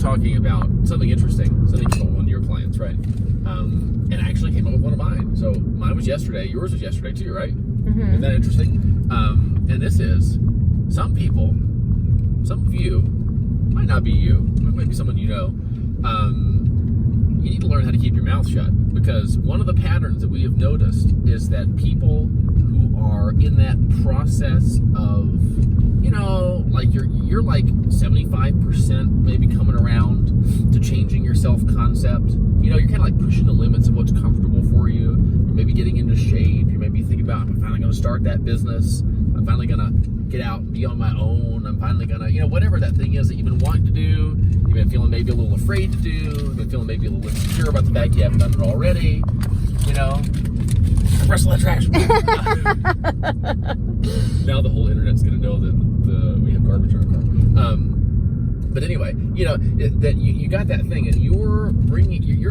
talking about something interesting, something from one of your clients, right? And I actually came up with one of mine. So mine was yesterday. Yours was yesterday too, right? Mm-hmm. Isn't that interesting? And this is, some people, some of you, might not be you, it might be someone you know, you need to learn how to keep your mouth shut, because one of the patterns that we have noticed is that people who are in that process of, you know, like you're like 75% maybe coming around to changing your self-concept. You know, you're kind of like pushing the limits of what's comfortable for you. You're maybe getting into shape. You may be thinking about, I'm finally going to start that business. I'm finally going to get out and be on my own. I'm finally going to, you know, whatever that thing is that you've been wanting to do. You've been feeling maybe a little afraid to do. You've been feeling maybe a little insecure about the fact you haven't done it already. You know, wrestle that trash. Now the whole internet's going to know that we have garbage in our car. But anyway, you know, that you got that thing, and you're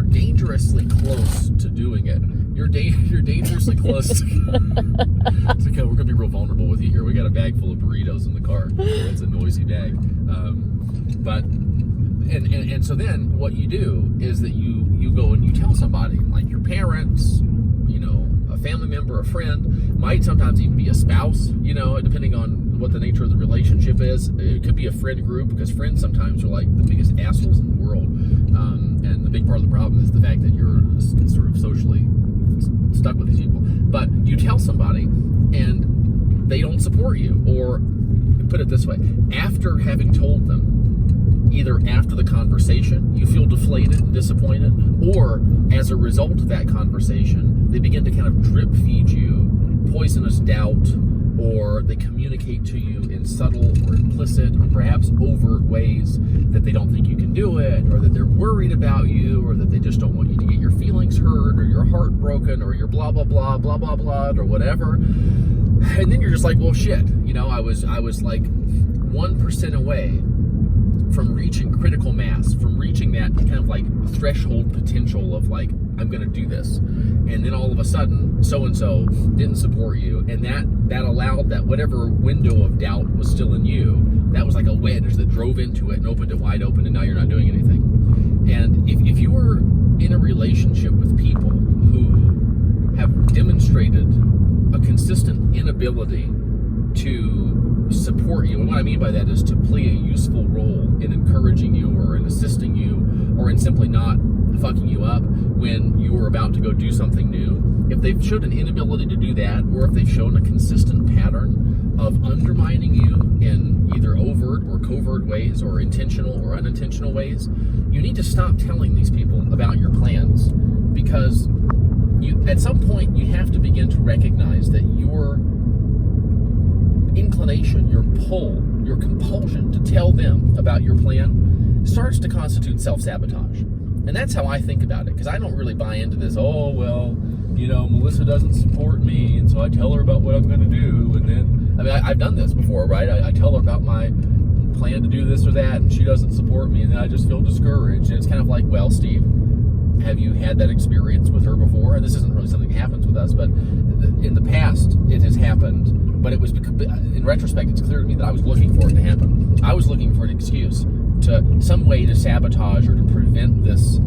dangerously close to doing it. You're dangerously close to it's okay, we're gonna be real vulnerable with you here. We got a bag full of burritos in the car. It's a noisy bag. But so then what you do is that you go and you tell somebody, like your parents, you know, a family member, a friend, might sometimes even be a spouse, you know, depending on what the nature of the relationship is. It could be a friend group, because friends sometimes are like the biggest assholes in the world. And the big part of the problem is the fact that you're sort of socially stuck with these people. But you tell somebody and they don't support you, or put it this way, after having told them, either after the conversation you feel deflated and disappointed, or as a result of that conversation they begin to kind of drip feed you poisonous doubt, or they communicate to you in subtle or implicit or perhaps overt ways that they don't think you can do it, or that they're worried about you, or that they just don't want you to get your feelings hurt, or your heart broken, or your blah blah blah blah blah blah, or whatever. And then you're just like, well shit, you know, I was like 1% away from reaching critical mass, from reaching that kind of like threshold potential of like, I'm gonna do this. And then all of a sudden, so-and-so didn't support you, and that allowed that whatever window of doubt was still in you, that was like a wedge that drove into it and opened it wide open, and now you're not doing anything. And if you were in a relationship with people who have demonstrated a consistent inability to support you, and what I mean by that is to play a useful role in encouraging you, or in assisting you, or in simply not fucking you up when you were about to go do something new, if they've showed an inability to do that, or if they've shown a consistent pattern of undermining you in either overt or covert ways, or intentional or unintentional ways, you need to stop telling these people about your plans, because at some point you have to begin to recognize that your inclination, your pull, your compulsion to tell them about your plan starts to constitute self-sabotage. And that's how I think about it, because I don't really buy into this, oh, well, you know, Melissa doesn't support me, and so I tell her about what I'm going to do, and then, I mean, I've done this before, right? I tell her about my plan to do this or that, and she doesn't support me, and then I just feel discouraged. And it's kind of like, well, Steve, have you had that experience with her before? And this isn't really something that happens with us, but in the past, it has happened, but it was, in retrospect, it's clear to me that I was looking for it to happen. I was looking for an excuse, to some way to sabotage or to prevent this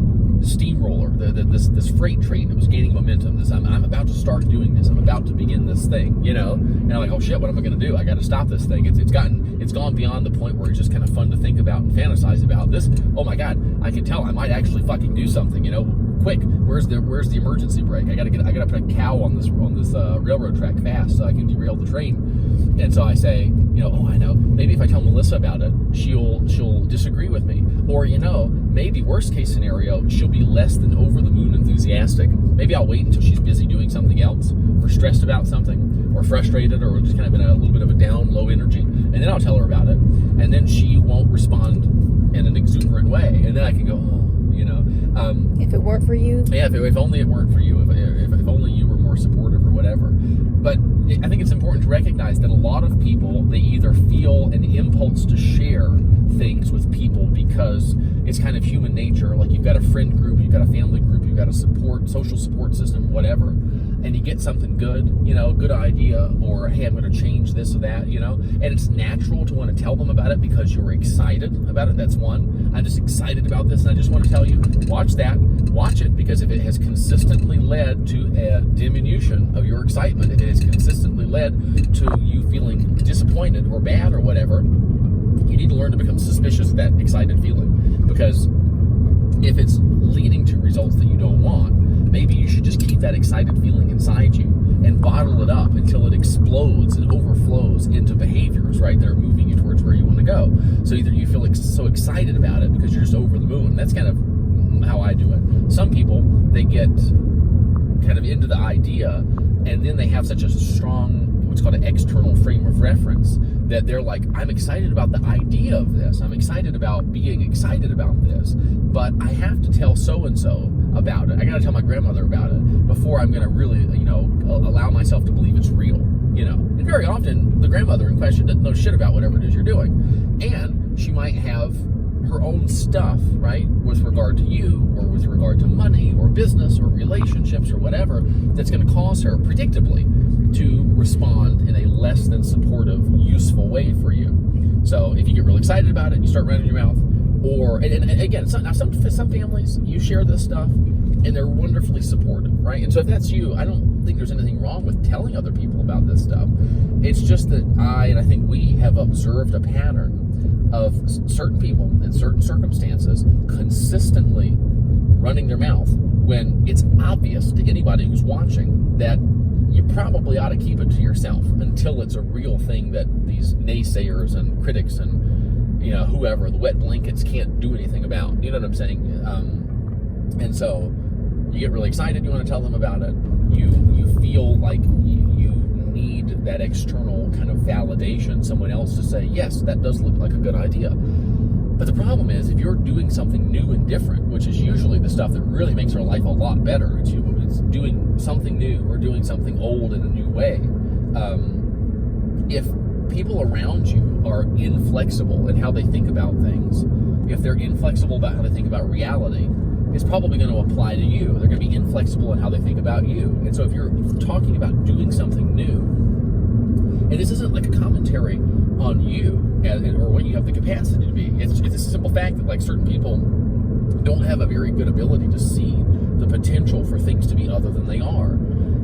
steamroller, this freight train that was gaining momentum. This I'm about to start doing this. I'm about to begin this thing, you know. And I'm like, oh shit, what am I going to do? I got to stop this thing. It's gone beyond the point where it's just kind of fun to think about and fantasize about. This, oh my god, I can tell I might actually fucking do something, you know. Quick, where's the emergency brake? I gotta put a cow on this railroad track fast so I can derail the train. And so I say, you know, oh, I know, maybe if I tell Melissa about it, she'll disagree with me. Or, you know, maybe worst case scenario, she'll be less than over the moon enthusiastic. Maybe I'll wait until she's busy doing something else, or stressed about something, or frustrated, or just kind of in a little bit of a down, low energy, and then I'll tell her about it. And then she won't respond in an exuberant way. And then I can go, oh, you know. If it weren't for you? Yeah, if only it weren't for you. If only you were more supportive or whatever. But I think it's important to recognize that a lot of people, they either feel an impulse to share things with people because it's kind of human nature. Like, you've got a friend group, you've got a family group, you've got a social support system, whatever, and you get something good, you know, good idea, or hey, I'm going to change this or that, you know, and it's natural to want to tell them about it because you're excited about it. That's one. I'm just excited about this, and I just want to tell you, watch that. Watch it, because if it has consistently led to a diminution of your excitement, if it has consistently led to you feeling disappointed or bad or whatever, you need to learn to become suspicious of that excited feeling. Because if it's leading to results that you don't want, maybe you should just keep that excited feeling inside you and bottle it up until it explodes and overflows into behaviors, right, that are moving you towards where you want to go. So either you feel so excited about it because you're just over the moon. That's kind of how I do it. Some people, they get kind of into the idea, and then they have such a strong, what's called an external frame of reference, that they're like, I'm excited about the idea of this. I'm excited about being excited about this, but I have to tell so-and-so about it. I got to tell my grandmother about it before I'm going to really, allow myself to believe it's real, And very often, the grandmother in question doesn't know shit about whatever it is you're doing. And she might have her own stuff, right, with regard to you, or with regard to money, or business, or relationships, or whatever, that's going to cause her, predictably, to respond in a less than supportive, useful way for you. So if you get real excited about it, and you start running your mouth, or, and again, some families, you share this stuff, and they're wonderfully supportive, right? And so if that's you, I don't think there's anything wrong with telling other people about this stuff. It's just that I think we have observed a pattern of certain people in certain circumstances consistently running their mouth when it's obvious to anybody who's watching that you probably ought to keep it to yourself until it's a real thing that these naysayers and critics and whoever, the wet blankets, can't do anything about. You know what I'm saying? And so you get really excited, you want to tell them about it. You feel like you need that external kind of validation, someone else to say, yes, that does look like a good idea. But the problem is, if you're doing something new and different, which is usually the stuff that really makes our life a lot better, it's doing something new or doing something old in a new way. If people around you are inflexible in how they think about things, if they're inflexible about how they think about reality, it's probably going to apply to you. They're going to be inflexible in how they think about you. And so if you're talking about doing something new, and this isn't like a commentary on you or what you have the capacity to be, it's a simple fact that like certain people don't have a very good ability to see the potential for things to be other than they are.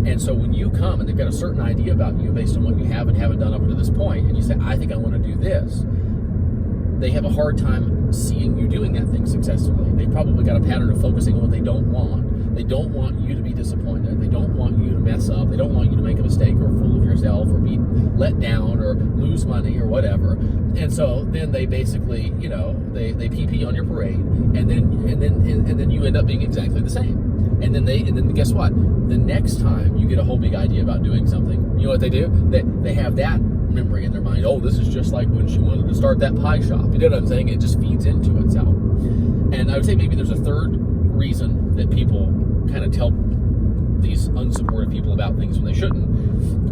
And so when you come and they've got a certain idea about you based on what you have and haven't done up to this point, and you say, I think I want to do this, they have a hard time seeing you doing that thing successfully. They've probably got a pattern of focusing on what they don't want. They don't want you to be disappointed. They don't want you to mess up. They don't want you to make a mistake or a fool of yourself or be let down or lose money or whatever. And so then they basically, they pee on your parade, and then you end up being exactly the same. And then guess what? The next time you get a whole big idea about doing something, you know what they do? They have that memory in their mind. Oh, this is just like when she wanted to start that pie shop. You know what I'm saying? It just feeds into itself. And I would say maybe there's a third reason that people kind of tell these unsupportive people about things when they shouldn't,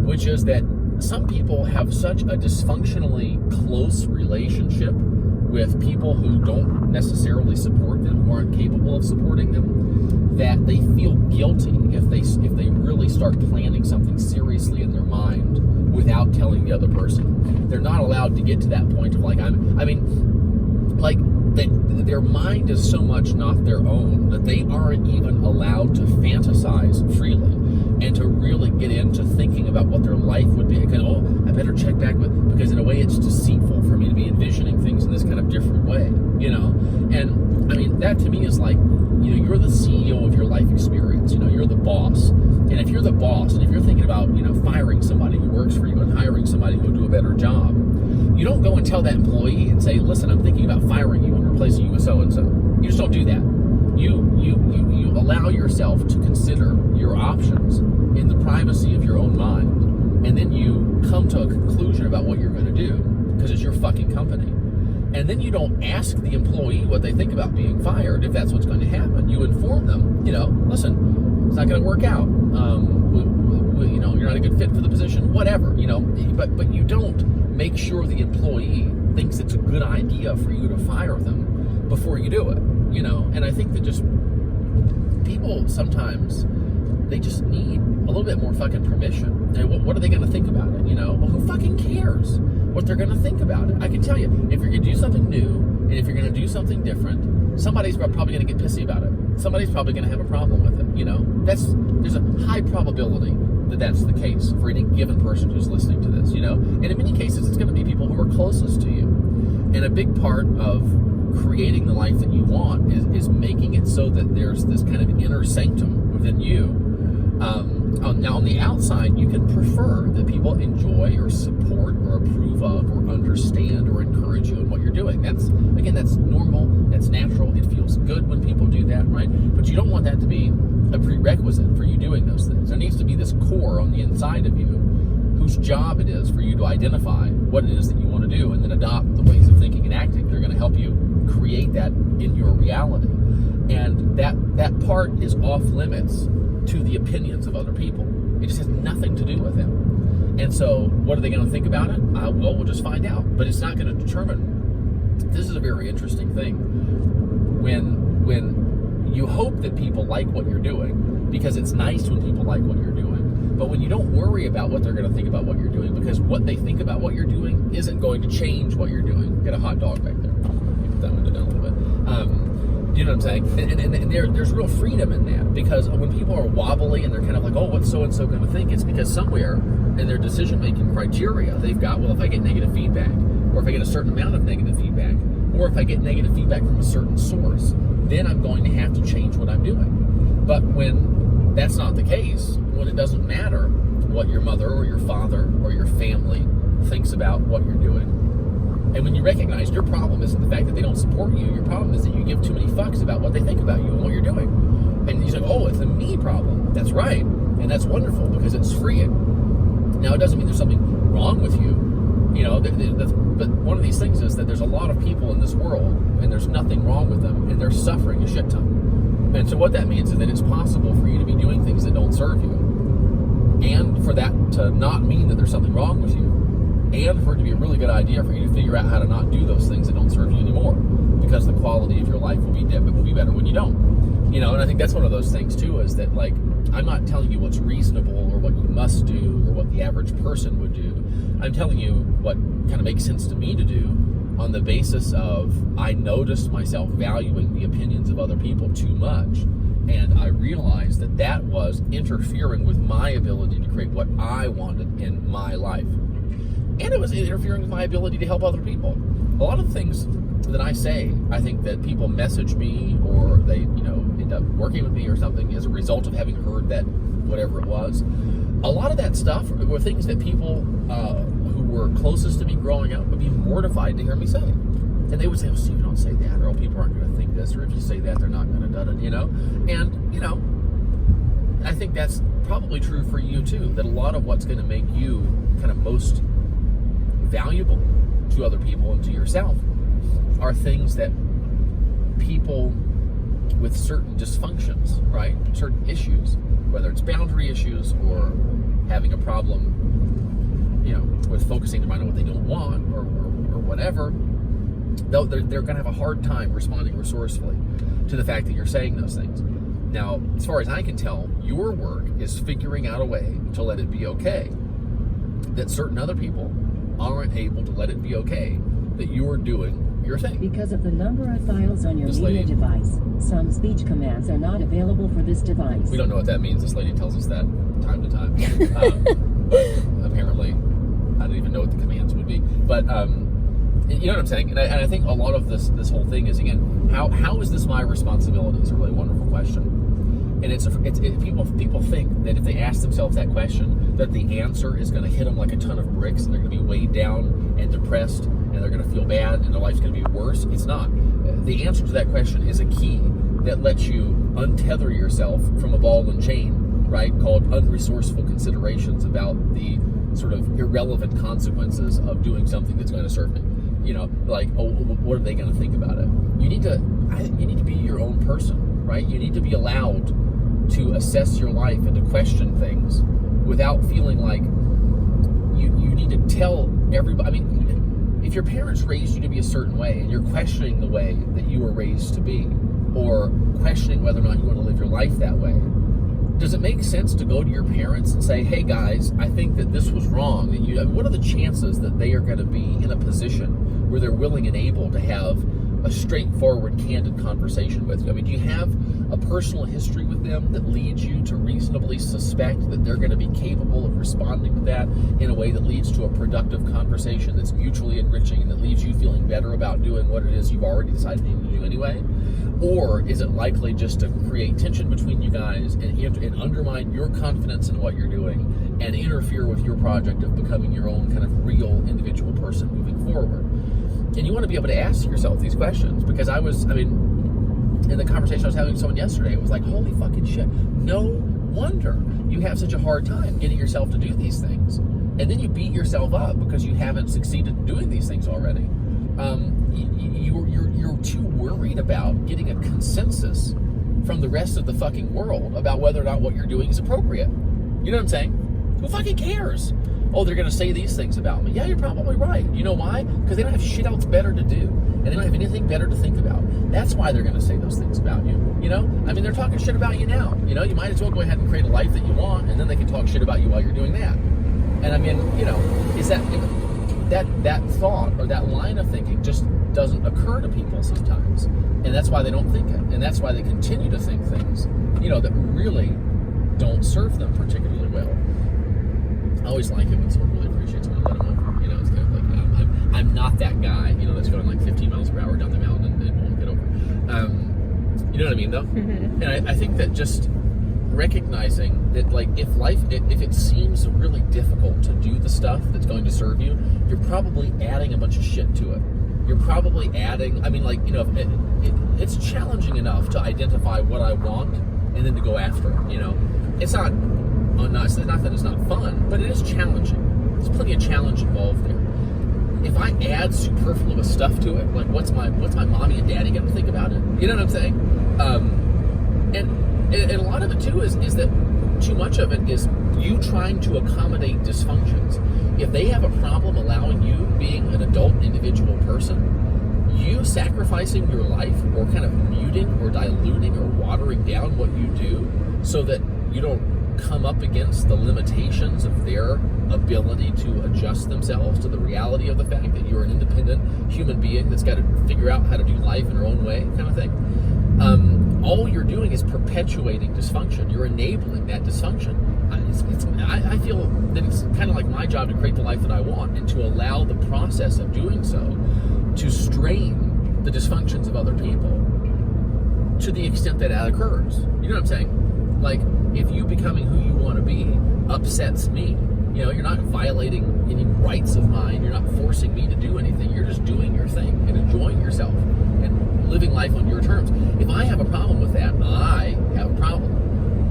which is that some people have such a dysfunctionally close relationship with people who don't necessarily support them, who aren't capable of supporting them, that they feel guilty if they really start planning something seriously in their mind without telling the other person. They're not allowed to get to that point of their mind is so much not their own that they aren't even allowed to fantasize freely and to really get into thinking about what their life would be. I better check back because in a way it's deceitful for me to be envisioning things in this kind of different way, And I mean, that to me is like, you're the CEO of your life experience. You're the boss. And if you're the boss, and if you're thinking about, firing somebody who works for you and hiring somebody who will do a better job, you don't go and tell that employee and say, listen, I'm thinking about firing you and replacing you with so-and-so. You just don't do that. You allow yourself to consider your options in the privacy of your own mind, and then you come to a conclusion about what you're going to do because it's your fucking company. And then you don't ask the employee what they think about being fired if that's what's going to happen. You inform them, listen, it's not going to work out. You're not a good fit for the position, whatever, but you don't make sure the employee thinks it's a good idea for you to fire them before you do it, And I think that just people sometimes, they just need a little bit more fucking permission. And what are they going to think about it, Well, who fucking cares what they're going to think about it? I can tell you, if you're going to do something new, And if you're going to do something different, somebody's probably going to get pissy about it. Somebody's probably going to have a problem with it. There's a high probability that that's the case for any given person who's listening to this. And in many cases, it's going to be people who are closest to you. And a big part of creating the life that you want is making it so that there's this kind of inner sanctum within you. Now, on the outside, you can prefer that people enjoy or support or approve of or understand or encourage you in what you're doing. That's normal, that's natural, it feels good when people do that, right? But you don't want that to be a prerequisite for you doing those things. There needs to be this core on the inside of you whose job it is for you to identify what it is that you want to do and then adopt the ways of thinking and acting that are going to help you create that in your reality. And that part is off limits to the opinions of other people. It just has nothing to do with them. And so what are they going to think about it? Well, we'll just find out. But it's not going to determine. This is a very interesting thing. When you hope that people like what you're doing, because it's nice when people like what you're doing, but when you don't worry about what they're going to think about what you're doing, because what they think about what you're doing isn't going to change what you're doing. Get a hot dog back there. Put that window down a little bit. You know what I'm saying? And there's real freedom in that, because when people are wobbly and they're kind of like, oh, what's so-and-so going to think? It's because somewhere in their decision-making criteria, they've got, well, if I get negative feedback, or if I get a certain amount of negative feedback, or if I get negative feedback from a certain source, then I'm going to have to change what I'm doing. But when that's not the case, when it doesn't matter what your mother or your father or your family thinks about what you're doing, and when you recognize your problem isn't the fact that they don't support you, your problem is that you give too many fucks about what they think about you and what you're doing. And you say, oh, it's a me problem. That's right. And that's wonderful because it's freeing. Now, it doesn't mean there's something wrong with you. But one of these things is that there's a lot of people in this world and there's nothing wrong with them and they're suffering a shit ton. And so what that means is that it's possible for you to be doing things that don't serve you, and for that to not mean that there's something wrong with you, and for it to be a really good idea for you to figure out how to not do those things that don't serve you anymore, because the quality of your life will be better when you don't. And I think that's one of those things too, is that, like, I'm not telling you what's reasonable or what you must do or what the average person would do. I'm telling you what kind of makes sense to me to do on the basis of I noticed myself valuing the opinions of other people too much, and I realized that that was interfering with my ability to create what I wanted in my life. And it was interfering with my ability to help other people. A lot of the things that I say, I think that people message me or they, end up working with me or something as a result of having heard that whatever it was. A lot of that stuff were things that people who were closest to me growing up would be mortified to hear me say. And they would say, oh, Steve, don't say that, or oh, people aren't going to think this, or if you say that, they're not going to do it, And, I think that's probably true for you too, that a lot of what's going to make you kind of most valuable to other people and to yourself are things that people with certain dysfunctions, right? Certain issues, whether it's boundary issues or having a problem, with focusing their mind on what they don't want or whatever, they're going to have a hard time responding resourcefully to the fact that you're saying those things. Now, as far as I can tell, your work is figuring out a way to let it be okay that certain other people aren't able to let it be okay that you're doing your thing. Because of the number of files on your media device, some speech commands are not available for this device. We don't know what that means. This lady tells us that time to time. Apparently, I don't even know what the commands would be. But you know what I'm saying? And I think a lot of this whole thing is, again, how is this my responsibility? Is a really wonderful question. And people think that if they ask themselves that question, that the answer is going to hit them like a ton of bricks, and they're going to be weighed down and depressed, and they're going to feel bad, and their life's going to be worse. It's not. The answer to that question is a key that lets you untether yourself from a ball and chain, right? Called unresourceful considerations about the sort of irrelevant consequences of doing something that's going to serve me. Like, oh, what are they going to think about it? You need to be your own person, right? You need to be allowed to assess your life and to question things without feeling like you need to tell everybody. I mean, if your parents raised you to be a certain way and you're questioning the way that you were raised to be, or questioning whether or not you want to live your life that way, does it make sense to go to your parents and say, hey guys, I think that this was wrong? And what are the chances that they are going to be in a position where they're willing and able to have a straightforward, candid conversation with you? I mean, do you have a personal history with them that leads you to reasonably suspect that they're going to be capable of responding to that in a way that leads to a productive conversation that's mutually enriching and that leaves you feeling better about doing what it is you've already decided to do anyway? Or is it likely just to create tension between you guys and undermine your confidence in what you're doing and interfere with your project of becoming your own kind of real individual person moving forward? And you want to be able to ask yourself these questions, because in the conversation I was having with someone yesterday, it was like, holy fucking shit, no wonder you have such a hard time getting yourself to do these things. And then you beat yourself up because you haven't succeeded in doing these things already. You're too worried about getting a consensus from the rest of the fucking world about whether or not what you're doing is appropriate. You know what I'm saying? Who fucking cares? Oh, they're going to say these things about me. Yeah, you're probably right. You know why? Because they don't have shit else better to do. And they don't have anything better to think about. That's why they're going to say those things about you. You know? I mean, they're talking shit about you now. You know, you might as well go ahead and create a life that you want, and then they can talk shit about you while you're doing that. And I mean, you know, is that thought or that line of thinking just doesn't occur to people sometimes. And that's why they don't think it. And that's why they continue to think things, you know, that really don't serve them particularly well. I always like it when someone really appreciates me and let them over. You know, it's kind of like, I'm not that guy, you know, that's going like 15 miles per hour down the mountain and won't get over. You know what I mean, though? Mm-hmm. And I think that just recognizing that, like, if it seems really difficult to do the stuff that's going to serve you, you're probably adding a bunch of shit to it. You're probably adding, I mean, like, you know, it's challenging enough to identify what I want and then to go after it, you know? It's not that it's not fun, but it is challenging. There's plenty of challenge involved there. If I add superfluous stuff to it, like what's my mommy and daddy going to think about it? You know what I'm saying? And a lot of it too is that too much of it is you trying to accommodate dysfunctions. If they have a problem allowing you being an adult individual person, you sacrificing your life or kind of muting or diluting or watering down what you do so that you don't come up against the limitations of their ability to adjust themselves to the reality of the fact that you're an independent human being that's got to figure out how to do life in her own way, kind of thing. All you're doing is perpetuating dysfunction. You're enabling that dysfunction. I feel that it's kind of like my job to create the life that I want and to allow the process of doing so to strain the dysfunctions of other people to the extent that occurs. You know what I'm saying? Like, if you becoming who you want to be upsets me, you know, you're not violating any rights of mine. You're not forcing me to do anything. You're just doing your thing and enjoying yourself and living life on your terms. If I have a problem with that, I have a problem.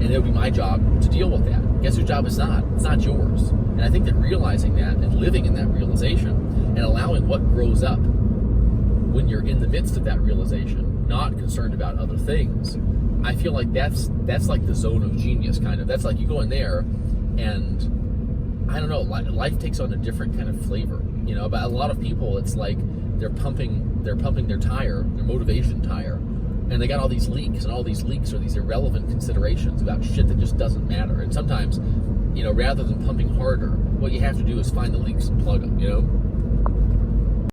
And it'll be my job to deal with that. Guess whose job it's not? It's not yours. And I think that realizing that and living in that realization and allowing what grows up when you're in the midst of that realization, not concerned about other things, I feel like that's like the zone of genius, kind of. That's like you go in there and, I don't know, life takes on a different kind of flavor, you know. But a lot of people, it's like they're pumping their tire, their motivation tire, and they got all these leaks, and all these leaks are these irrelevant considerations about shit that just doesn't matter. And sometimes, you know, rather than pumping harder, what you have to do is find the leaks and plug them, you know.